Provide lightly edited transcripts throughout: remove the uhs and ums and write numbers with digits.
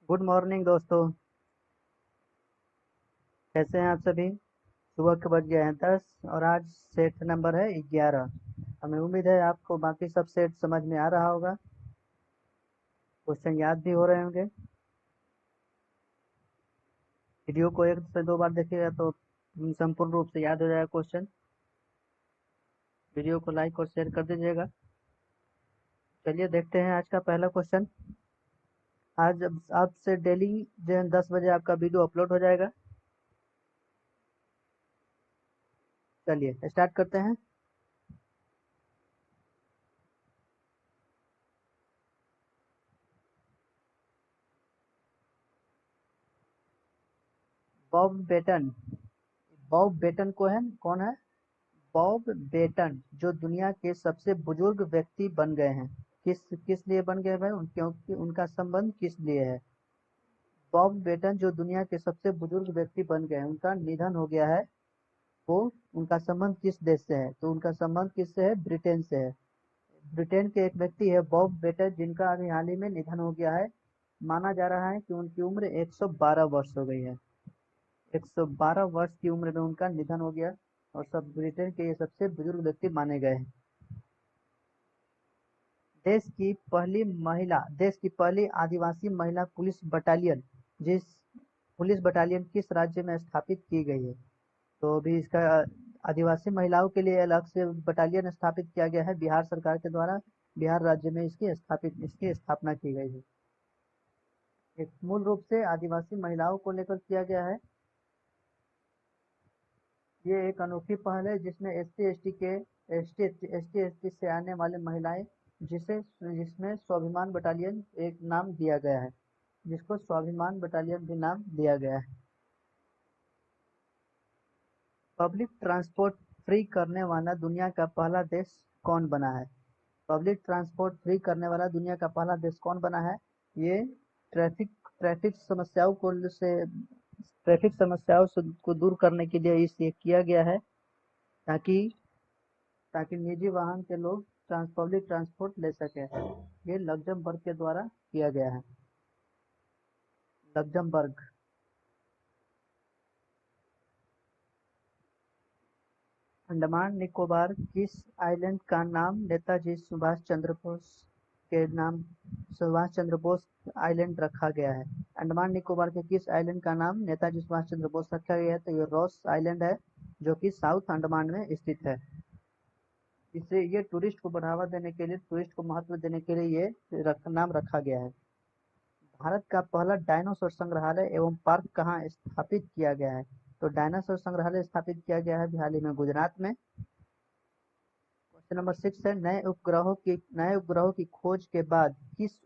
Good morning दोस्तों। कैसे हैं आप सभी? सुबह के बज गए हैं 10 और आज सेट नंबर है 11। हमें उम्मीद है आपको बाकी सब सेट समझ में आ रहा होगा, क्वेश्चन याद भी हो रहे होंगे। वीडियो को एक से दो बार देखिएगा तो संपूर्ण रूप से याद हो जाएगा क्वेश्चन। वीडियो को लाइक और शेयर कर दीजिएगा। चलिए देखते हैं आज का पहला क्वेश्चन। आज आपसे डेली जो है 10 बजे आपका वीडियो अपलोड हो जाएगा। चलिए स्टार्ट करते हैं। Bob batten. बॉब बेटन को है, कौन है? बॉब बेटन जो दुनिया के सबसे बुजुर्ग व्यक्ति बन गए हैं। किस किस लिए बन गए भाई? क्योंकि उनका संबंध किस लिए है? बॉब बेटन जो दुनिया के सबसे बुजुर्ग व्यक्ति बन गए हैं, उनका निधन हो गया है। वो उनका संबंध किस देश से है? तो उनका संबंध किससे है? ब्रिटेन से है। ब्रिटेन के एक व्यक्ति है बॉब बेटन, जिनका अभी हाल ही में निधन हो गया है। माना जा रहा है कि उनकी उम्र 112 वर्ष हो गई है। 112 वर्ष की उम्र में उनका निधन हो गया और सब ब्रिटेन के ये सबसे बुजुर्ग व्यक्ति माने गए हैं। देश की पहली आदिवासी महिला पुलिस बटालियन जिस पुलिस बटालियन किस राज्य में स्थापित की गई है? तो अभी इसका आदिवासी महिलाओं के लिए अलग से बटालियन स्थापित किया गया है बिहार सरकार के द्वारा। बिहार राज्य में इसकी स्थापना की गई है। एक मूल रूप से आदिवासी महिलाओं को लेकर किया गया है। ये एक अनोखी पहल है जिसमें एस टी से आने वाले महिलाएं, जिसमें स्वाभिमान बटालियन एक नाम दिया गया है, जिसको स्वाभिमान बटालियन भी नाम दिया गया है। पब्लिक ट्रांसपोर्ट फ्री करने वाला दुनिया का पहला देश कौन बना है? पब्लिक ट्रांसपोर्ट फ्री करने वाला दुनिया का पहला देश कौन बना है? ये ट्रैफिक ट्रैफिक समस्याओं को से ट्रैफिक समस्याओं को दूर करने के लिए ये किया गया है, ताकि ताकि निजी वाहन के लोग पब्लिक ट्रांसपोर्ट ले सके। ये लग्जमबर्ग के द्वारा किया गया है। लग्जमबर्ग। अंडमान निकोबार किस आइलैंड का नाम नेताजी सुभाष चंद्र बोस आइलैंड रखा गया है? अंडमान निकोबार के किस आइलैंड का नाम नेताजी सुभाष चंद्र बोस रखा गया है? तो ये रॉस आइलैंड है, जो कि साउथ अंडमान में स्थित है। इससे ये टूरिस्ट को बढ़ावा देने के लिए, टूरिस्ट को महत्व देने के लिए ये नाम रखा गया है। भारत का पहला डायनासोर संग्रहालय एवं पार्क कहाँ स्थापित किया गया है? तो डायनासोर संग्रहालय स्थापित किया गया है हाल ही में गुजरात में। क्वेश्चन नंबर 6 है, नए उपग्रहों की खोज के बाद किस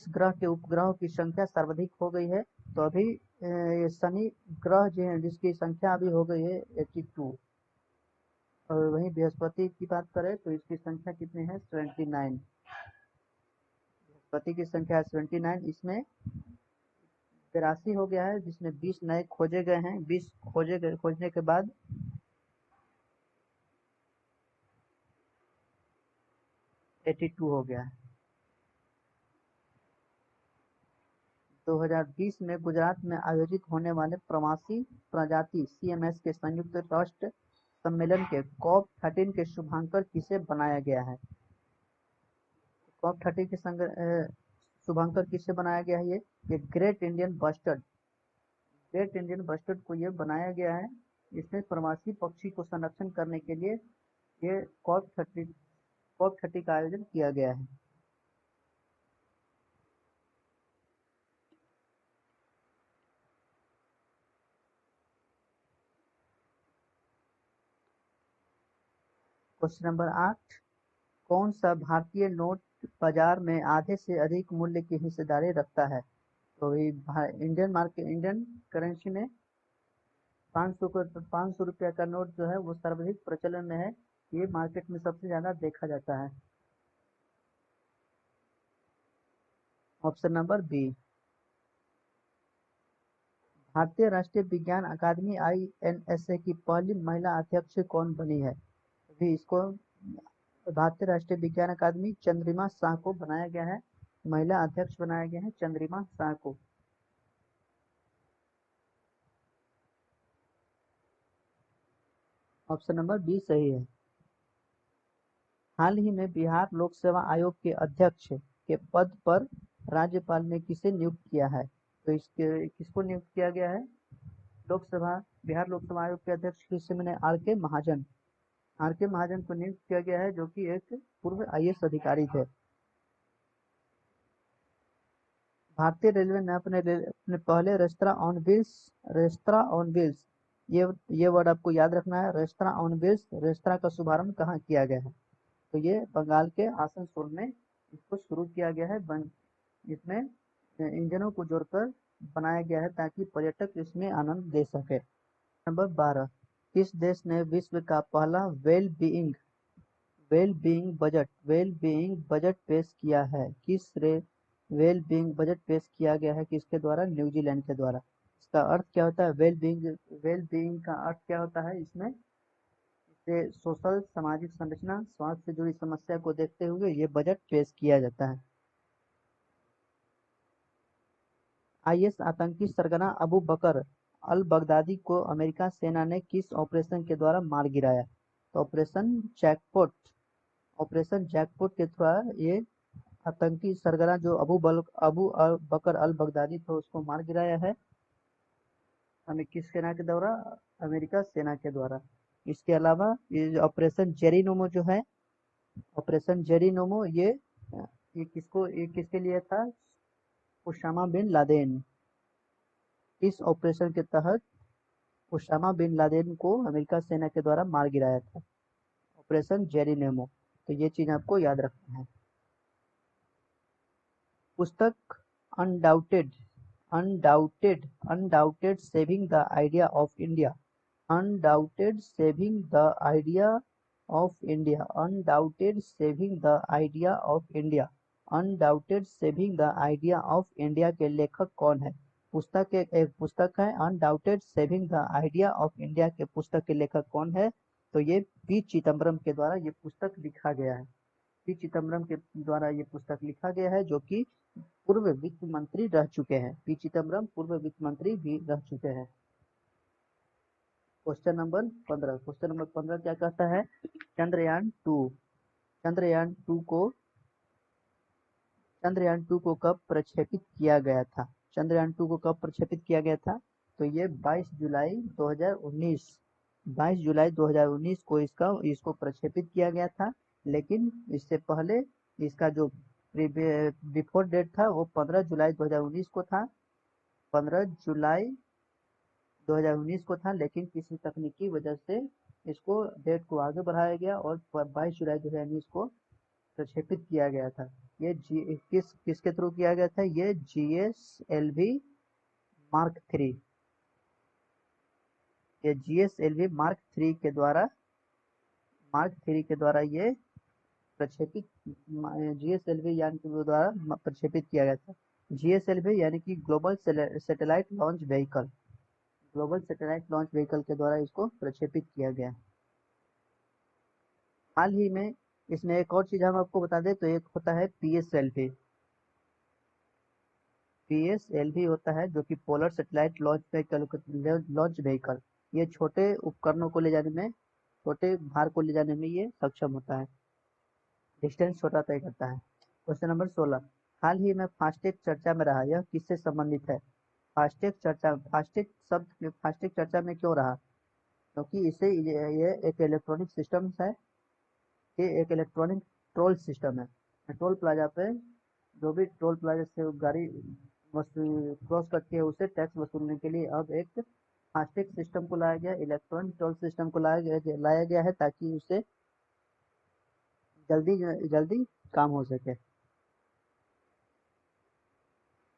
ग्रह के उपग्रहों की संख्या सर्वाधिक हो गई है? तो अभी ये शनि ग्रह जो है, जिसकी संख्या अभी हो गई है 82। और वहीं बृहस्पति की बात करें तो इसकी संख्या कितनी है? 79। बृहस्पति की संख्या है 79। इसमें 83 हो गया है, जिसमें 20 नए खोजे गए हैं। 20 खोजने के बाद 82 हो गया है। 2020 में गुजरात में आयोजित होने वाले प्रवासी प्रजाति CMS के संयुक्त राष्ट्र सम्मेलन के COP13 के शुभांकर किसे बनाया गया है? COP13 के शुभांकर किसे बनाया गया है? ये ग्रेट इंडियन बस्टर्ड को ये बनाया गया है। इसमें प्रवासी पक्षी को संरक्षण करने के लिए ये COP30 का आयोजन किया गया है। क्वेश्चन नंबर 8, कौन सा भारतीय नोट बाजार में आधे से अधिक मूल्य की हिस्सेदारी रखता है? तो इंडियन करेंसी में 500 रुपया का नोट जो है वो सर्वाधिक प्रचलन में है। ये मार्केट में सबसे ज्यादा देखा जाता है। Option number B. भारतीय राष्ट्रीय विज्ञान अकादमी INSA की पहली महिला अध्यक्ष कौन बनी है? अभी इसको भारतीय राष्ट्रीय विज्ञान अकादमी चंद्रिमा शाह को बनाया गया है। महिला अध्यक्ष बनाया गया है चंद्रिमा शाह को। ऑप्शन नंबर बी सही है। हाल ही में बिहार लोक सेवा आयोग के अध्यक्ष के पद पर राज्यपाल ने किसे नियुक्त किया है? तो इसके किसको नियुक्त किया गया है? लोकसभा बिहार लोक सेवा आयोग के अध्यक्ष किसे मैंने आर के महाजन। आर के महाजन को नियुक्त किया गया है, जो कि एक पूर्व आईएएस अधिकारी थे। भारतीय रेलवे ने अपने पहले रेस्तरा ऑन व्हील्स, ये वर्ड आपको याद रखना है, रेस्तरा ऑन व्हील्स रेस्तरा का शुभारंभ कहाँ किया गया है? तो ये बंगाल के आसनसोल में इसको शुरू किया गया है। इसमें इंजनों को जोड़कर बनाया गया है ताकि पर्यटक इसमें आनंद ले सके। नंबर 12, किस देश ने विश्व का पहला वेल बीइंग बजट पेश किया है? वेल बीइंग बजट पेश किया गया है किसके द्वारा? न्यूजीलैंड के द्वारा। इसका अर्थ क्या होता है? वेल बीइंग का अर्थ क्या होता है? इसमें से सोशल सामाजिक संरचना स्वास्थ्य से जुड़ी समस्या को देखते हुए ये बजट पेश किया जाता है। आईएस आतंकी सरगना अबू बकर अल बगदादी को अमेरिका सेना ने किस ऑपरेशन के द्वारा मार गिराया? तो ऑपरेशन जैकपॉट के द्वारा ये आतंकी सरगना जो अबू अल बकर अल बगदादी था उसको मार गिराया है। हमें किस सेना के द्वारा? अमेरिका सेना के द्वारा। इसके अलावा ये ऑपरेशन जेरिनोमो जो है, ऑपरेशन जेरिनोमो ये किसके लिए था? Osama bin Laden. इस ऑपरेशन के तहत उसामा बिन लादेन को अमेरिका सेना के द्वारा मार गिराया था, ऑपरेशन जेरिनोमो। तो ये चीज आपको याद रखना है। पुस्तक undaunted saving the idea of India, undaunted saving the idea of India, undaunted saving the idea of India, undaunted saving the idea of India के लेखक कौन है? एक पुस्तक है undaunted saving the idea of India के पुस्तक के लेखक कौन है? तो ये पी चिदम्बरम के द्वारा ये पुस्तक लिखा गया है। पी चिदम्बरम के द्वारा ये पुस्तक लिखा गया है, जो कि पूर्व वित्त मंत्री रह चुके हैं। पी चिदम्बरम पूर्व वित्त मंत्री भी रह चुके हैं। क्वेश्चन नंबर 15 क्या कहता है? चंद्रयान टू को कब प्रक्षेपित किया गया था? चंद्रयान 2 को कब प्रक्षेपित किया गया था? तो ये 22 जुलाई 2019 को इसको प्रक्षेपित किया गया था। लेकिन इससे पहले इसका जो बिफोर डेट था वो 15 जुलाई 2019 को था, 15 जुलाई 2019 को था। लेकिन किसी तकनीकी वजह से इसको डेट को आगे बढ़ाया गया और 22 जुलाई 2019 को प्रक्षेपित किया गया था। ये किसके थ्रू किया गया था? ये GSLV मार्क 3, ये GSLV मार्क 3 के द्वारा ये प्रक्षेपित GSLV यानी कि द्वारा प्रक्षेपित किया गया था। GSLV यानी कि ग्लोबल सैटेलाइट लॉन्च व्हीकल के द्वारा इसको प्रक्षेपित किया गया। हाल ही में इसमें एक और चीज हम आपको बता दें, तो एक होता है PSLV होता है जो कि पोलर सैटेलाइट लॉन्च व्हीकल। ये छोटे उपकरणों को ले जाने में, छोटे भार को ले जाने में ये सक्षम होता है, डिस्टेंस छोटा तय करता है। क्वेश्चन नंबर 16, हाल ही में फास्टैग चर्चा में रहा, यह किससे संबंधित है? फास्टैग चर्चा में क्यों रहा? क्योंकि इसे ये एक इलेक्ट्रॉनिक सिस्टम है, ये एक इलेक्ट्रॉनिक टोल सिस्टम है। टोल प्लाजा पे जो भी टोल प्लाजा से गाड़ी क्रॉस करती है उसे टैक्स वसूलने के लिए अब एक फास्टैग सिस्टम को लाया गया, इलेक्ट्रॉनिक टोल सिस्टम को लाया गया है ताकि उससे जल्दी काम हो सके।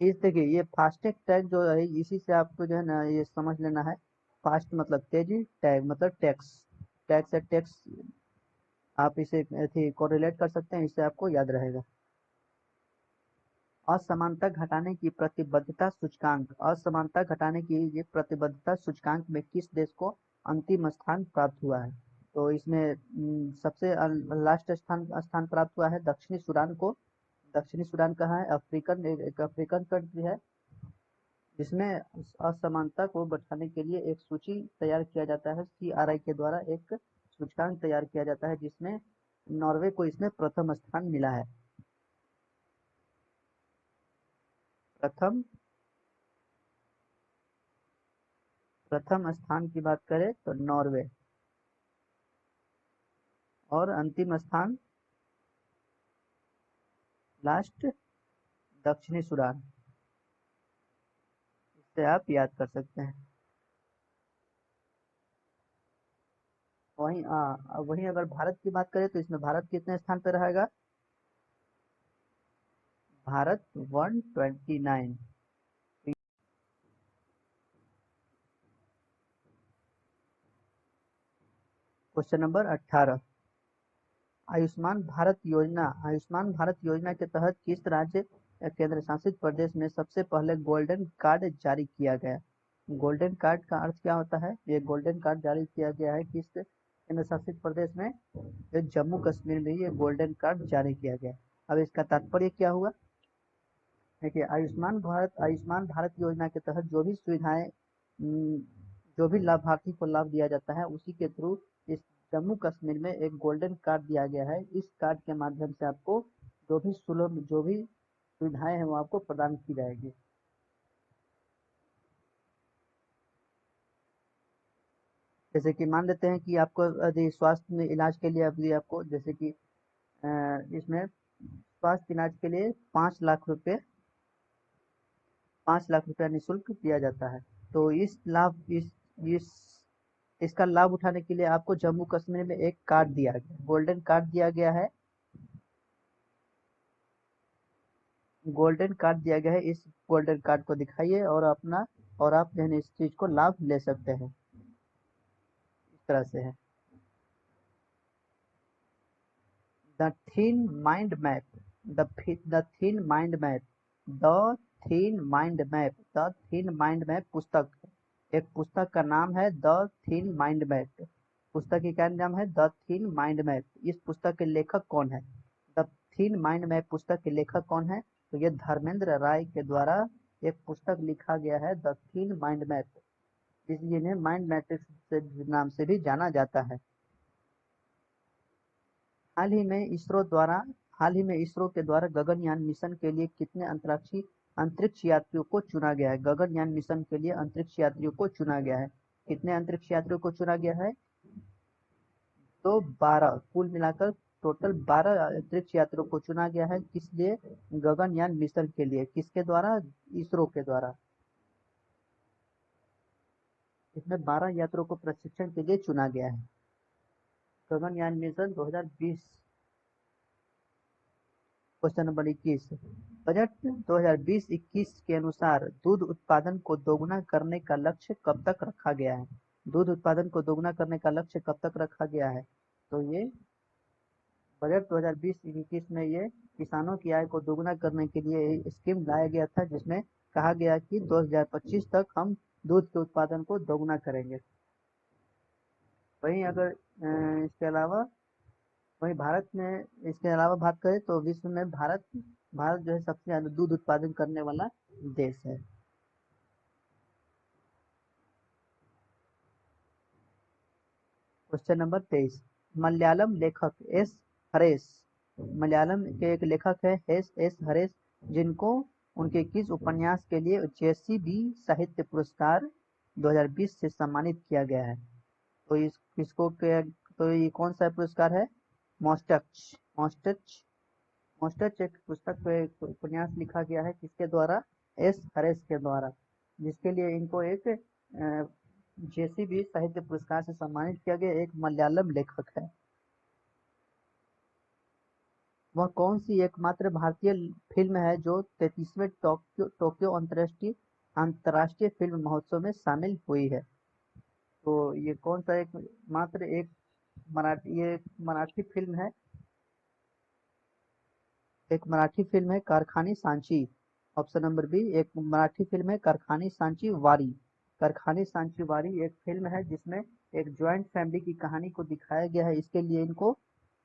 इस देखिए ये फास्टैग टैग जो है इसी से आपको जो है ना ये समझ लेना है। फास्ट मतलब तेजी, टैग मतलब टैक्स आप इसे कोरिलेट कर सकते हैं, इससे आपको याद रहेगा। असमानता घटाने की ये प्रतिबद्धता सूचकांक में किस देश को अंतिम स्थान प्राप्त हुआ है? तो इसमें सबसे लास्ट स्थान प्राप्त हुआ है दक्षिणी सूडान को। दक्षिणी सूडान कहाँ है? अफ्रीकन, एक अफ्रीकन कंट्री है, जिसमें असमानता को बढ़ाने के लिए एक सूची तैयार किया जाता है, CRI के द्वारा एक सूचकांक तैयार किया जाता है, जिसमें नॉर्वे को इसमें प्रथम स्थान मिला है। प्रथम स्थान की बात करें तो नॉर्वे, और अंतिम स्थान लास्ट दक्षिणी सूडान। इससे आप याद कर सकते हैं। वहीं अगर भारत की बात करें तो इसमें भारत कितने स्थान पर रहेगा? भारत 129। क्वेश्चन नंबर 18, आयुष्मान भारत योजना के तहत किस राज्य या केंद्र शासित प्रदेश में सबसे पहले गोल्डन कार्ड जारी किया गया? गोल्डन कार्ड का अर्थ क्या होता है? ये गोल्डन कार्ड जारी किया गया है किस केंद्र शासित प्रदेश में? ये जम्मू कश्मीर में ये गोल्डन कार्ड जारी किया गया। अब इसका तात्पर्य क्या हुआ? देखिए, आयुष्मान भारत योजना के तहत जो भी सुविधाएं, जो भी लाभार्थी को लाभ दिया जाता है, उसी के थ्रू इस जम्मू कश्मीर में एक गोल्डन कार्ड दिया गया है। इस कार्ड के माध्यम से आपको जो भी सुविधाएं हैं वो आपको प्रदान की जाएगी। जैसे कि मान लेते हैं कि आपको यदि स्वास्थ्य में इलाज के लिए अभी आपको, जैसे कि इसमें स्वास्थ्य इलाज के लिए 5 लाख रुपया निःशुल्क दिया जाता है। तो इस इसका लाभ उठाने के लिए आपको जम्मू कश्मीर में एक कार्ड दिया गया, गोल्डन कार्ड दिया गया है। गोल्डन कार्ड दिया गया है। इस गोल्डन कार्ड को दिखाइए और आप जो है इस चीज को लाभ ले सकते हैं। इस तरह से है। The thin mind map the thin mind map the thin mind map पुस्तक, एक पुस्तक का नाम है द थीन माइंड मैप। पुस्तक की क्या नाम है? The thin mind map. इस पुस्तक के लेखक कौन है? द थीन माइंड मैप पुस्तक के लेखक कौन है? तो ये धर्मेंद्र राय के द्वारा एक पुस्तक लिखा गया है, द थीन माइंड मैप, जिन्हें माइंड मैट्रिक्स से नाम से भी जाना जाता है। हाल ही में इसरो के द्वारा गगनयान मिशन के लिए कितने अंतरिक्ष यात्रियों को चुना गया है? गगनयान मिशन के लिए अंतरिक्ष यात्रियों को चुना गया है। कितने अंतरिक्ष यात्रियों को चुना गया है? तो 12, कुल मिलाकर टोटल 12 अंतरिक्ष यात्रियों को चुना गया है। किस लिए? गगनयान मिशन के लिए। किसके द्वारा? इसरो के द्वारा। इसमें 12 यात्रियों को प्रशिक्षण के लिए चुना गया है। Gaganyaan mission 2020। Question number 21, budget 2020-21 के अनुसार दूध उत्पादन को दोगुना करने का लक्ष्य कब तक रखा गया है? दूध उत्पादन को दोगुना करने का लक्ष्य कब तक रखा गया है? तो ये बजट 2020-21 में ये किसानों की आय को दोगुना करने के लिए स्कीम लाया गया था, जिसमें कहा गया कि 2025 तक हम दूध के उत्पादन को दोगुना करेंगे। वहीं अगर इसके अलावा भारत में इसके अलावा बात करें तो विश्व में भारत जो है सबसे ज्यादा दूध उत्पादन करने वाला देश है। क्वेश्चन नंबर 23, मलयालम लेखक एस हरेश, मलयालम के एक लेखक है एस हरेश, जिनको उनके किस उपन्यास के लिए JCB साहित्य पुरस्कार 2020 से सम्मानित किया गया है? तो तो ये कौन सा पुरस्कार है? मॉस्टच मॉस्टच मॉस्टच एक पुस्तक पे एक उपन्यास लिखा गया है, किसके द्वारा? एस हरेश के द्वारा, जिसके लिए इनको एक JCB साहित्य पुरस्कार से सम्मानित किया गया। एक मलयालम लेखक है। वह कौन सी एकमात्र भारतीय फिल्म है जो 33वें टोक्यो अंतर्राष्ट्रीय फिल्म महोत्सव में शामिल हुई है? तो ये कौन सा एक मराठी फिल्म है। एक मराठी फिल्म है कारखानी सांची। ऑप्शन नंबर बी, एक मराठी फिल्म है कारखानी सांची वारी। कारखानी सांची वारी एक फिल्म है जिसमें एक ज्वाइंट फैमिली की कहानी को दिखाया गया है। इसके लिए इनको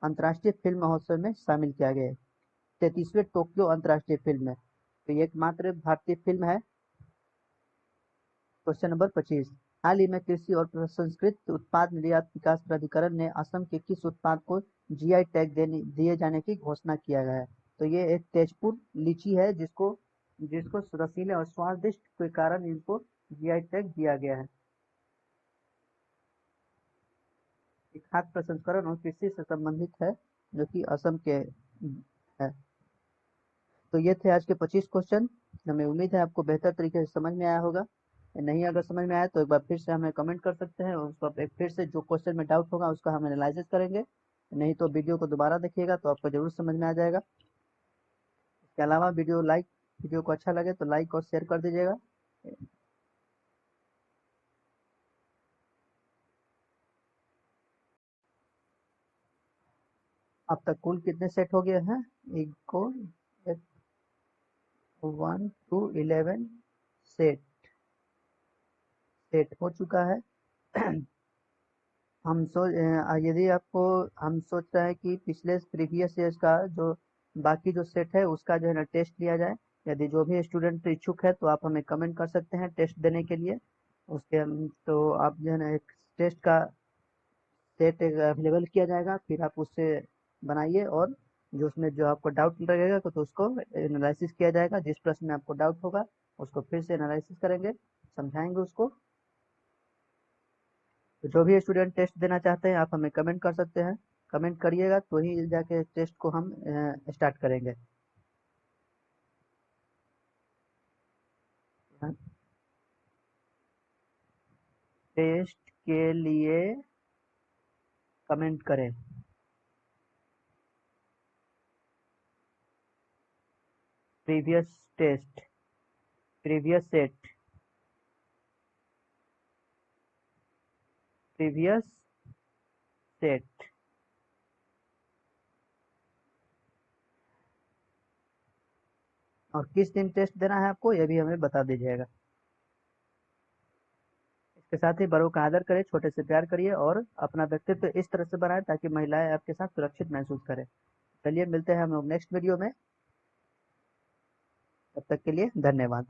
अंतर्राष्ट्रीय फिल्म महोत्सव में शामिल किया गया है। 33वें टोक्यो अंतर्राष्ट्रीय फिल्म है। तो ये एकमात्र भारतीय फिल्म है। क्वेश्चन नंबर 25, हाल ही में कृषि और प्रसंस्कृत उत्पाद निर्यात विकास प्राधिकरण ने असम के किस उत्पाद को जीआई टैग दिए जाने की घोषणा किया गया है? तो ये एक तेजपुर लीची है, जिसको जिसको रसीले और स्वादिष्ट के कारण इनको जीआई टैग दिया गया है। खाद्य प्रसंस्करण और कृषि से संबंधित है, जो कि असम के है। तो ये थे आज के 25 क्वेश्चन। हमें उम्मीद है आपको बेहतर तरीके से समझ में आया होगा। नहीं अगर समझ में आया तो एक बार फिर से हमें कमेंट कर सकते हैं, और उसको एक फिर से जो क्वेश्चन में डाउट होगा उसका हम एनालिसिस करेंगे। नहीं तो वीडियो को दोबारा देखिएगा तो आपको जरूर समझ में आ जाएगा। इसके अलावा वीडियो को अच्छा लगे तो लाइक और शेयर कर दीजिएगा। अब तक कुल कितने सेट हो गए हैं? एक को 1 to 11 सेट सेट हो चुका है। यदि आपको हम सोच रहे हैं कि पिछले प्रीवियस ईयर्स का जो बाकी जो सेट है उसका जो है ना टेस्ट लिया जाए। यदि जो भी स्टूडेंट इच्छुक है तो आप हमें कमेंट कर सकते हैं टेस्ट देने के लिए। तो आप जो है ना एक टेस्ट का सेट अवेलेबल किया जाएगा, फिर आप उससे बनाइए, और जो उसमें जो आपको डाउट लगेगा तो उसको एनालिसिस किया जाएगा। जिस प्रश्न में आपको डाउट होगा उसको फिर से एनालिसिस करेंगे, समझाएंगे उसको। तो जो भी स्टूडेंट टेस्ट देना चाहते हैं आप हमें कमेंट कर सकते हैं। कमेंट करिएगा तो ही जाके टेस्ट को हम स्टार्ट करेंगे। टेस्ट के लिए कमेंट करें। Previous test, previous set, previous set. और किस दिन टेस्ट देना है आपको ये भी हमें बता दीजिएगा। इसके साथ ही बड़ों का आदर करें, छोटे से प्यार करिए, और अपना व्यक्तित्व इस तरह से बनाएं ताकि महिलाएं आपके साथ सुरक्षित महसूस करें। चलिए मिलते हैं हम लोग नेक्स्ट वीडियो में। तब तक के लिए धन्यवाद।